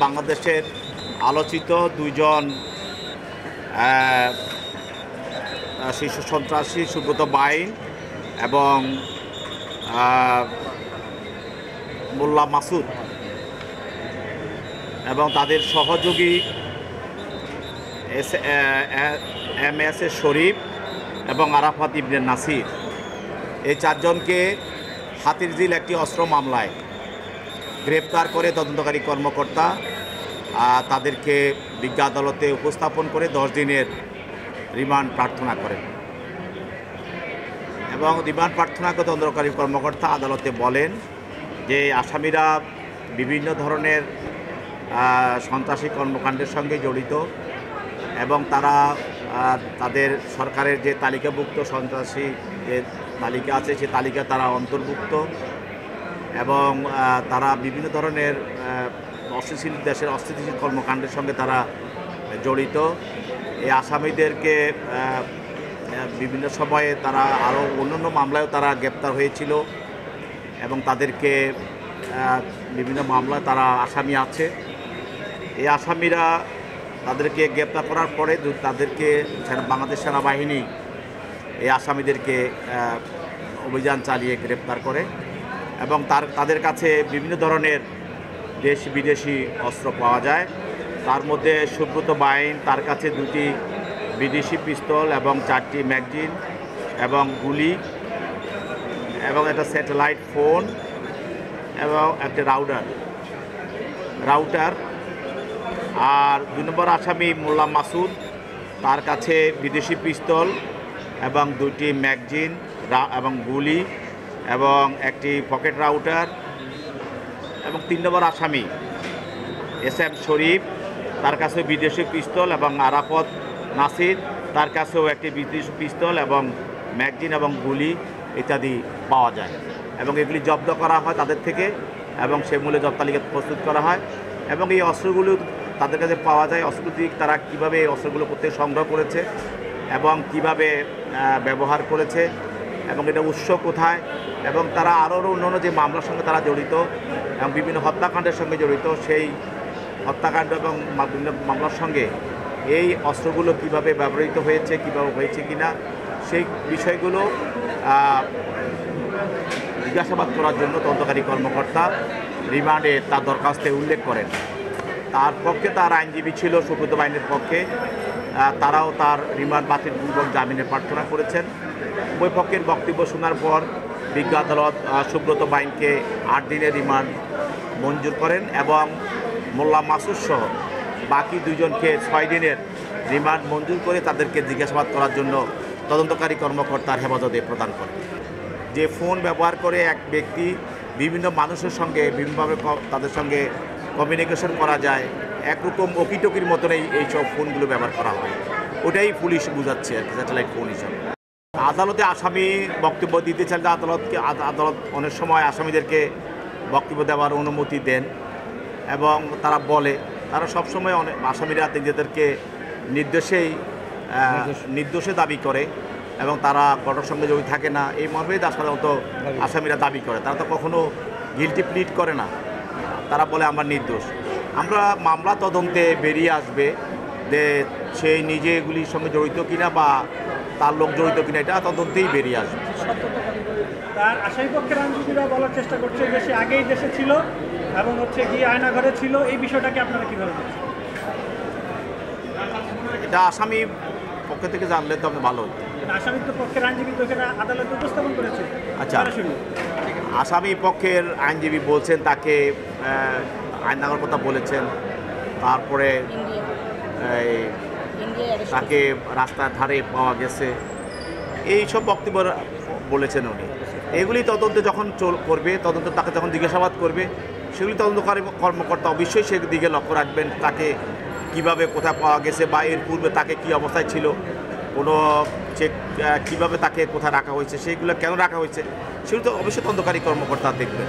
বাংলাদেশের আলোচিত দুইজন শীর্ষ সন্ত্রাসী সুব্রত বাইন এবং মোল্লা মাসুদ এবং তাদের সহযোগী MS শরীফ এবং আরাফাত ইবনে নাসির, এই চারজনকে হাতিরঝিল একটি অস্ত্র মামলায় গ্রেপ্তার করে তদন্তকারী কর্মকর্তা তাদেরকে বিজ্ঞ আদালতে উপস্থাপন করে 10 দিনের রিমান্ড প্রার্থনা করেন এবং রিমান্ড প্রার্থনা করে তদন্তকারী কর্মকর্তা আদালতে বলেন যে আসামিরা বিভিন্ন ধরনের সন্ত্রাসী কর্মকাণ্ডের সঙ্গে জড়িত এবং তারা তাদের সরকারের যে তালিকাভুক্ত সন্ত্রাসী যে তালিকা আছে সে তালিকা তারা অন্তর্ভুক্ত এবং তারা বিভিন্ন ধরনের দেশের অস্থিতিশীল কর্মকাণ্ডের সঙ্গে তারা জড়িত। এই আসামিদেরকে বিভিন্ন সময়ে তারা আরও অন্যান্য মামলায়ও তারা গ্রেপ্তার হয়েছিল এবং তাদেরকে বিভিন্ন মামলায় তারা আসামি আছে। এই আসামিরা তাদেরকে গ্রেপ্তার করার পরে তাদেরকে বাংলাদেশ সেনাবাহিনী এই আসামিদেরকে অভিযান চালিয়ে গ্রেপ্তার করে এবং তাদের কাছে বিভিন্ন ধরনের দেশ বিদেশি অস্ত্র পাওয়া যায়। তার মধ্যে সুব্রত বাইন, তার কাছে 2টি বিদেশি পিস্তল এবং 4টি ম্যাগজিন এবং গুলি এবং একটা স্যাটেলাইট ফোন এবং একটা রাউটার। আর 2 নম্বর আসামি মোল্লা মাসুদ, তার কাছে বিদেশি পিস্তল এবং 2টি ম্যাগজিন এবং গুলি এবং একটি পকেট রাউটার এবং 3 নম্বর আসামি SM শরীফ, তার কাছে বিদেশি পিস্তল এবং আরাফাত নাসির, তার কাছেও একটি বিদেশি পিস্তল এবং ম্যাগজিন এবং গুলি ইত্যাদি পাওয়া যায় এবং এগুলি জব্দ করা হয় তাদের থেকে এবং সে মূল্যে জব্দ তালিকা প্রস্তুত করা হয় এবং এই অস্ত্রগুলো তাদের কাছে পাওয়া যায়। অস্ত্রটি তারা কীভাবে এই অস্ত্রগুলো প্রত্যেক সংগ্রহ করেছে এবং কিভাবে ব্যবহার করেছে এবং এটা উৎস কোথায় এবং তারা আরও অন্যান্য যে মামলার সঙ্গে তারা জড়িত এবং বিভিন্ন হত্যাকাণ্ডের সঙ্গে জড়িত, সেই হত্যাকাণ্ড এবং বিভিন্ন মামলার সঙ্গে এই অস্ত্রগুলো কিভাবে ব্যবহৃত হয়েছে, কীভাবে হয়েছে কিনা সেই বিষয়গুলো জিজ্ঞাসাবাদ করার জন্য তদন্তকারী কর্মকর্তা রিমান্ডে তার দরখাস্তে উল্লেখ করেন। তার পক্ষে তার আইনজীবী ছিল সুব্রত বাইনের পক্ষে, তারাও তার রিমান্ড বাতিলপূর্বক জামিনের প্রার্থনা করেছেন। উভয় পক্ষের বক্তব্য শোনার পর বিজ্ঞ আদালত সুব্রত বাইনকে 8 দিনের রিমান্ড মঞ্জুর করেন এবং মোল্লা মাসুদ সহ বাকি 2 জনকে 6 দিনের রিমান্ড মঞ্জুর করে তাদেরকে জিজ্ঞাসাবাদ করার জন্য তদন্তকারী কর্মকর্তার হেফাজতে প্রদান করেন। যে ফোন ব্যবহার করে এক ব্যক্তি বিভিন্ন মানুষের সঙ্গে বিভিন্নভাবে তাদের সঙ্গে কমিউনিকেশন করা যায়, একরকম ওকিটকির মতনই এইসব ফোনগুলো ব্যবহার করা হয়, ওটাই পুলিশ বুঝাচ্ছে আর কি, স্যাটেলাইট ফোন হিসাবে। আদালতে আসামি বক্তব্য দিতে চাইলে আদালত অনেক সময় আসামিদেরকে বক্তব্য দেওয়ার অনুমতি দেন এবং তারা বলে, তারা সবসময় অনেক আসামিরা নিজেদেরকে নির্দোষে দাবি করে এবং তারা ঘটনার সঙ্গে জড়িত থাকে না, এই মর্মেই সাধারণত আসামিরা দাবি করে। তারা তো কখনো গিলটি প্লিড করে না, তারা বলে আমরা নির্দোষ। আমরা মামলা তদন্তে বেরিয়ে আসবে যে সে নিজে এগুলির সঙ্গে জড়িত কিনা বা তার লোক জড়িত কিনা, এটা তদন্তেই বেরিয়ে আসবে। তার আসামি পক্ষের আইনজীবীরা বলার চেষ্টা করছে যে সে আগেই দেশে ছিল এবং গিয়ে আয়নাঘরে ছিল, এই বিষয়টাকে আপনারা কীভাবে বলছেন? এটা আসামি পক্ষ থেকে জানলে তো ভালো হতো। আসামির তো পক্ষের আইনজীবী তো আদালতে উপস্থাপন করেছে। আচ্ছা, আসামি পক্ষের আইনজীবী বলছেন তাকে আয়নাঘর কথা বলেছেন, তারপরে তাকে রাস্তার ধারে পাওয়া গেছে, এই সব বক্তব্য বলেছেন উনি। এগুলি তদন্তে যখন করবে, তদন্ত তাকে যখন জিজ্ঞাসাবাদ করবে, সেগুলি তদন্তকারী কর্মকর্তা অবশ্যই সেদিকে লক্ষ্য রাখবেন, তাকে কিভাবে কোথায় পাওয়া গেছে বা এর পূর্বে তাকে কি অবস্থায় ছিল, কোনো চেক কীভাবে তাকে কোথায় রাখা হয়েছে, সেইগুলো কেন রাখা হয়েছে, সেগুলো তো অবশ্যই তদন্তকারী কর্মকর্তা দেখবেন।